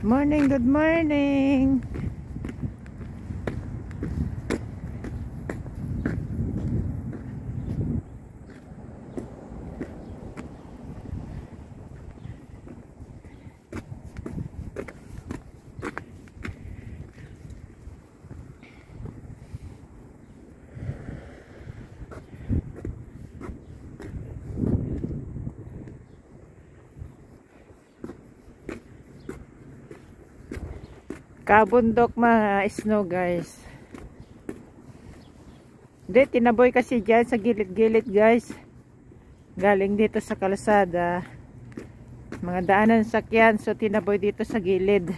Morning, good morning. Kabundok mga snow guys. Hindi, tinaboy kasi dyan sa gilid-gilid guys. Galing dito sa kalsada. Mga daanan sakyan, so tinaboy dito sa gilid.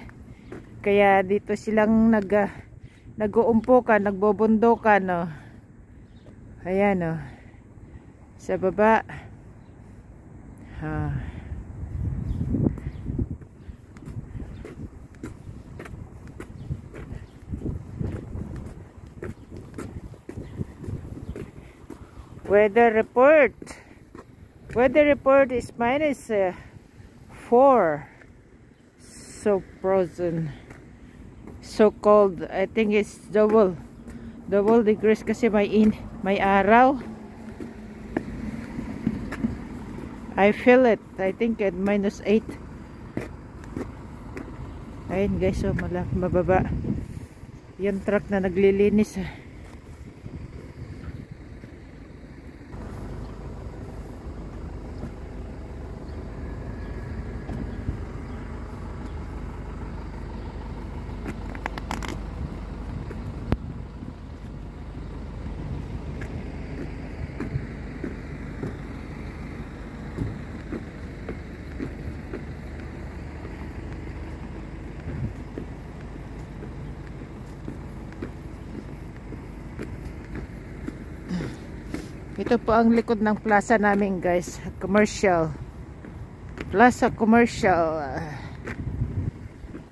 Kaya dito silang nag-uumpukan, nagbobundokan. No? Ayan no. Sa baba. Weather report is minus 4. So frozen, so cold. I think it's double degrees kasi may araw. I feel it. I think at minus 8. Ayun guys, so mababa yung truck na naglilinis. Ito po ang likod ng plaza namin guys, Plaza Commercial.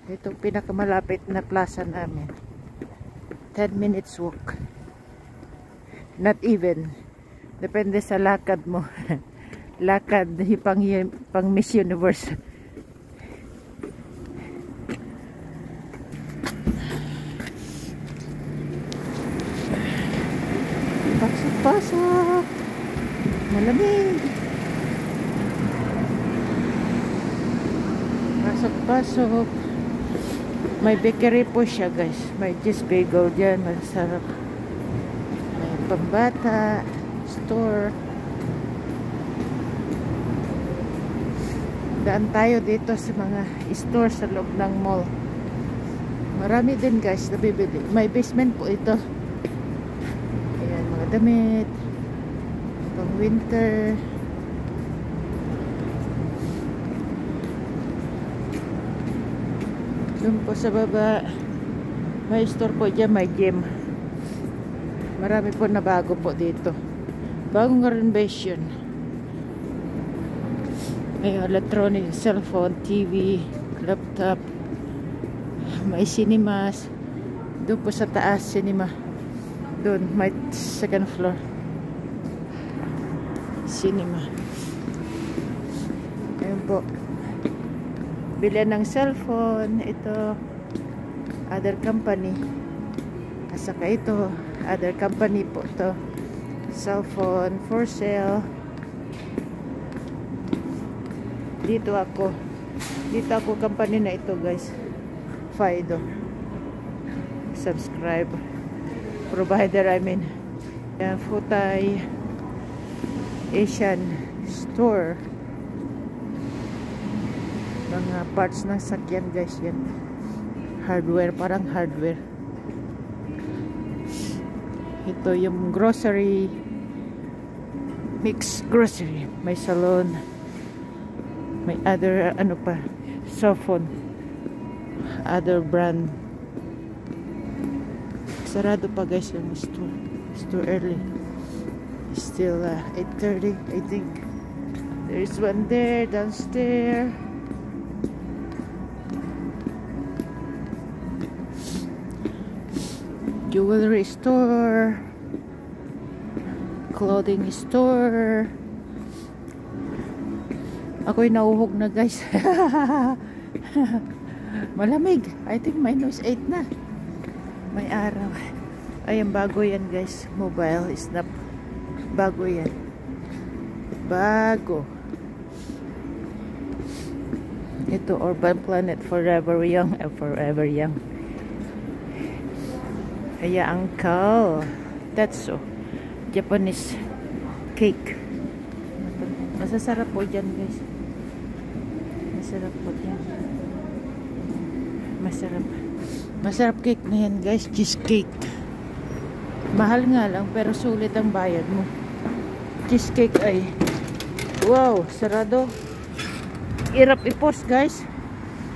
Ito pinakamalapit na plaza namin. 10 minutes walk. Not even. Depende sa lakad mo. Lakad pang Miss Universe. Pasok. Malamig. Pasok. May bakery po siya guys. May just bagel dyan. Masarap. May pambata. Store. Daan tayo dito sa mga store sa loob ng mall. Marami din guys nabibili. May basement po ito. Damit pang winter. Doon po sa baba may store po dyan, may gym. Marami po na bago po dito, bagong renovation. May electronic, cellphone, TV, laptop. May cinemas. Doon po sa taas cinema. Doon, may second floor. Cinema. Ayun po. Bilhan ng cellphone. Ito, other company. Asaka ito, other company po ito. Cellphone for sale. Dito ako company na ito guys. Fido. Subscribe. Provider, I mean. Futay Asian store. Mga parts ng sakyan guys yan. Hardware, parang hardware. Ito yung grocery, mixed grocery. May salon. May other ano pa, cell phone, other brand. Sarado pa guys yung store. It's too early. It's still 8:30 I think. There is one there downstairs. Jewelry store, clothing store. Ako'y nauhog na guys. Malamig. I think -8 na. May araw. Ayan, bago yan guys. Mobile snap. Bago yan. Bago. Ito, Urban Planet. Forever young. Forever young. Kaya uncle. That's so. Japanese cake. Masasarap po dyan guys. Masarap po dyan. Masarap. Masarap cake na yan guys. Cheesecake. Mahal nga lang pero sulit ang bayad mo. Cheesecake ay wow, sarado. Hirap i-post guys.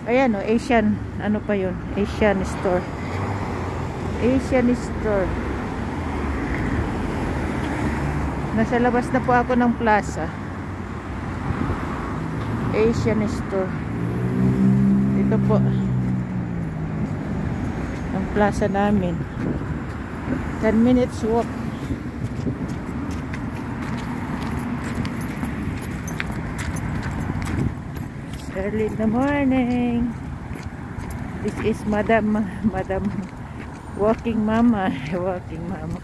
Ayan o, Asian. Ano pa yun? Asian store. Asian store. Nasa labas na po ako ng plaza. Asian store. Ito po ang plaza namin. 10 minutes walk. Early in the morning. This is Madam Walking Mama. Walking Mama.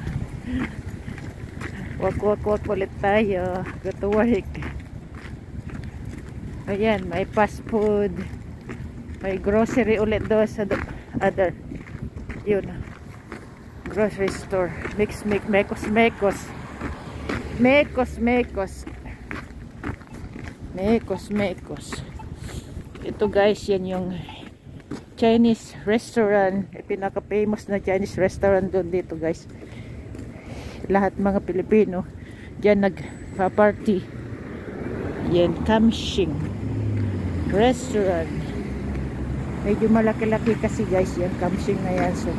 Walk ulit tayo. Go to work. Ayan, may fast food. May grocery ulit doon sa other. Yun. Grocery store. Mekos. Ito guys, yan yung Chinese restaurant. Pinaka-famous na Chinese restaurant doon dito guys. Lahat mga Pilipino diyan nagpa-party. Yan, Kamshing restaurant. Medyo malaki-laki kasi guys yan, Kamshing na yan. So,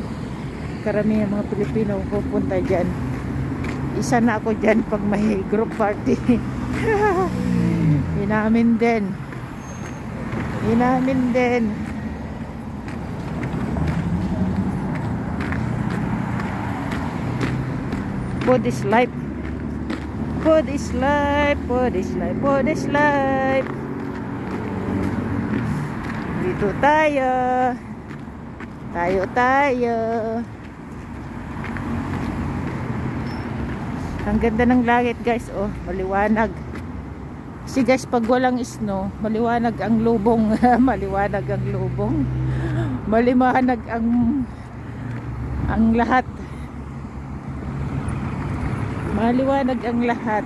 karamihan mga Pilipino pupunta dyan. Isa na ako dyan pag may group party. Inamin din. Food is life. Food is life. Dito tayo. Tayo. Ang ganda ng langit guys. Oh, maliwanag. Kasi guys, pag walang snow, maliwanag ang lubong. Maliwanag ang lahat. Maliwanag ang lahat.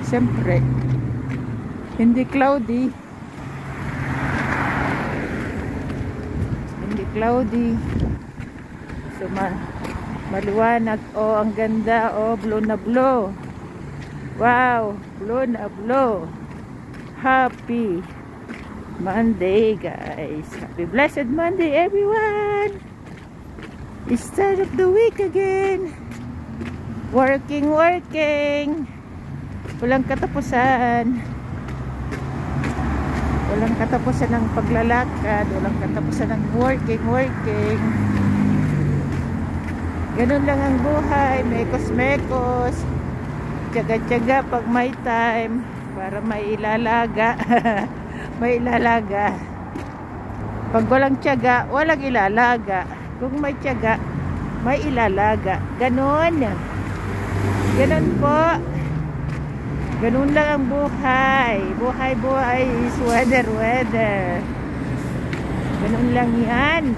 Siyempre, hindi cloudy. So, maliwanag. Oh, ang ganda. Oh, blue na blue. Wow, blue na blue. Happy Monday, guys. Happy blessed Monday, everyone. It's start of the week again. Working. Walang katapusan. Walang katapusan ng paglalakad. Walang katapusan ng working. Ganun lang ang buhay. Mekos. Tiyaga pag may time para may ilalaga. May ilalaga. Pag walang tiyaga, walang ilalaga. Kung may tiyaga, may ilalaga. Ganun po. Ganun lang ang buhay. Buhay is weather. Ganun lang yan.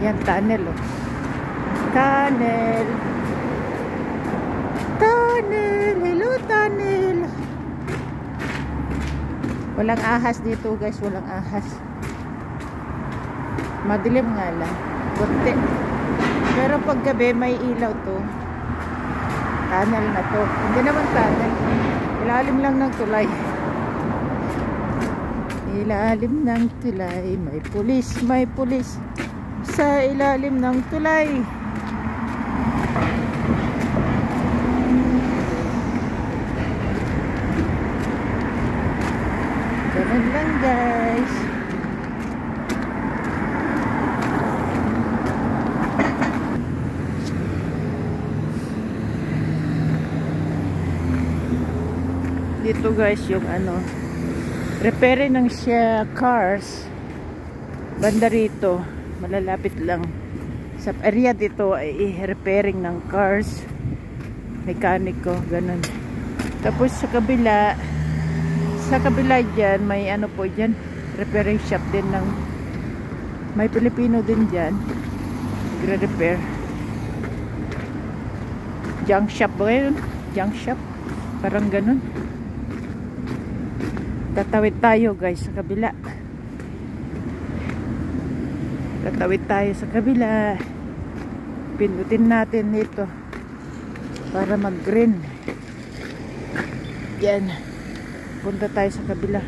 Yan, tunnel oh. Tunnel. Hello, tunnel. Walang ahas dito guys, walang ahas. Madilim nga lang. Bunti. Pero pag gabi may ilaw to. Tunnel na to. Hindi naman tunnel. Ilalim lang ng tulay. Ilalim ng tulay. May pulis. Sa ilalim ng tulay. dito guys yung ano, repairing ng siya cars. Banda rito, malalapit lang. Sa area dito ay repairing ng cars. Mekaniko, ganun. Tapos sa kabila dyan, may ano po dyan, repairing shop din ng, may Pilipino din dyan. Nagre-repair. Junk shop ba yun? Junk shop? Parang ganun. Tatawid tayo guys sa kabila. Tatawid tayo sa kabila. Pindutin natin ito para mag green. Yan. Punta tayo sa kabila.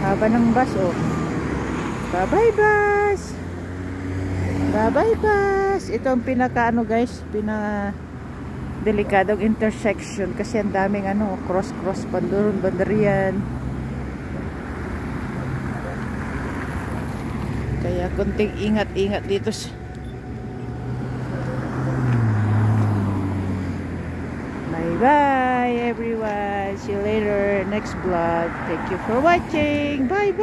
Haba ng bus, oh. Bye-bye bus. Bye-bye bus. Ito ang pinaka ano guys, pinaka delikadong intersection kasi ang daming ano, cross bandarian. Kaya konting ingat dito. Bye everyone. See you later next vlog. Thank you for watching. Bye.